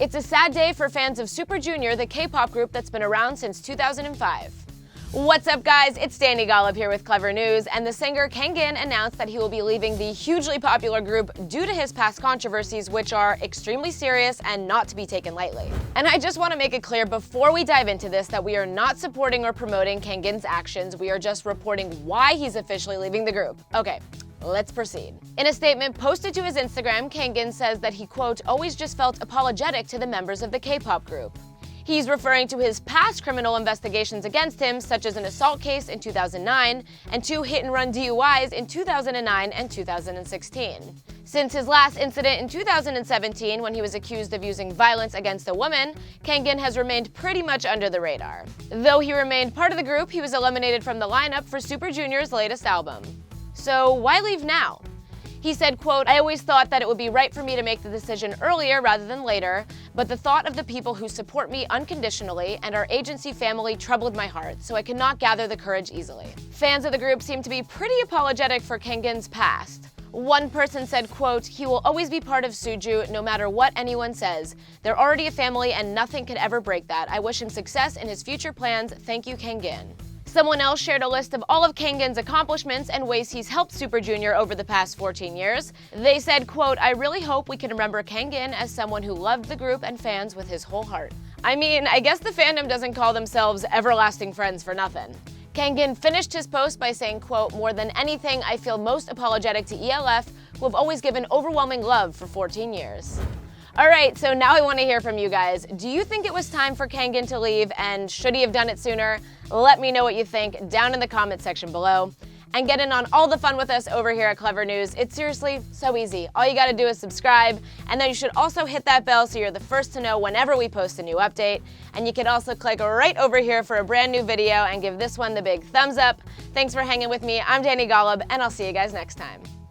It's a sad day for fans of Super Junior, the K-pop group that's been around since 2005. What's up, guys? It's Dani Golub here with Clevver News, and the singer Kangin announced that he will be leaving the hugely popular group due to his past controversies, which are extremely serious and not to be taken lightly. And I just want to make it clear before we dive into this that we are not supporting or promoting Kangin's actions. We are just reporting why he's officially leaving the group. Okay. Let's proceed. In a statement posted to his Instagram, Kangin says that he, quote, always just felt apologetic to the members of the K-pop group. He's referring to his past criminal investigations against him, such as an assault case in 2009 and 2 hit-and-run DUIs in 2009 and 2016. Since his last incident in 2017, when he was accused of using violence against a woman, Kangin has remained pretty much under the radar. Though he remained part of the group, he was eliminated from the lineup for Super Junior's latest album. So why leave now? He said, quote, I always thought that it would be right for me to make the decision earlier rather than later, but the thought of the people who support me unconditionally and our agency family troubled my heart, so I could not gather the courage easily. Fans of the group seem to be pretty apologetic for Kangin's past. One person said, quote, he will always be part of Suju no matter what anyone says. They're already a family and nothing could ever break that. I wish him success in his future plans. Thank you, Kangin. Someone else shared a list of all of Kangin's accomplishments and ways he's helped Super Junior over the past 14 years. They said, quote, I really hope we can remember Kangin as someone who loved the group and fans with his whole heart. I mean, I guess the fandom doesn't call themselves everlasting friends for nothing. Kangin finished his post by saying, quote, more than anything, I feel most apologetic to ELF, who have always given overwhelming love for 14 years. Alright, so now I want to hear from you guys. Do you think it was time for Kangin to leave, and should he have done it sooner? Let me know what you think down in the comment section below. And get in on all the fun with us over here at Clevver News. It's seriously so easy. All you gotta do is subscribe, and then you should also hit that bell so you're the first to know whenever we post a new update. And you can also click right over here for a brand new video and give this one the big thumbs up. Thanks for hanging with me. I'm Dani Golub, and I'll see you guys next time.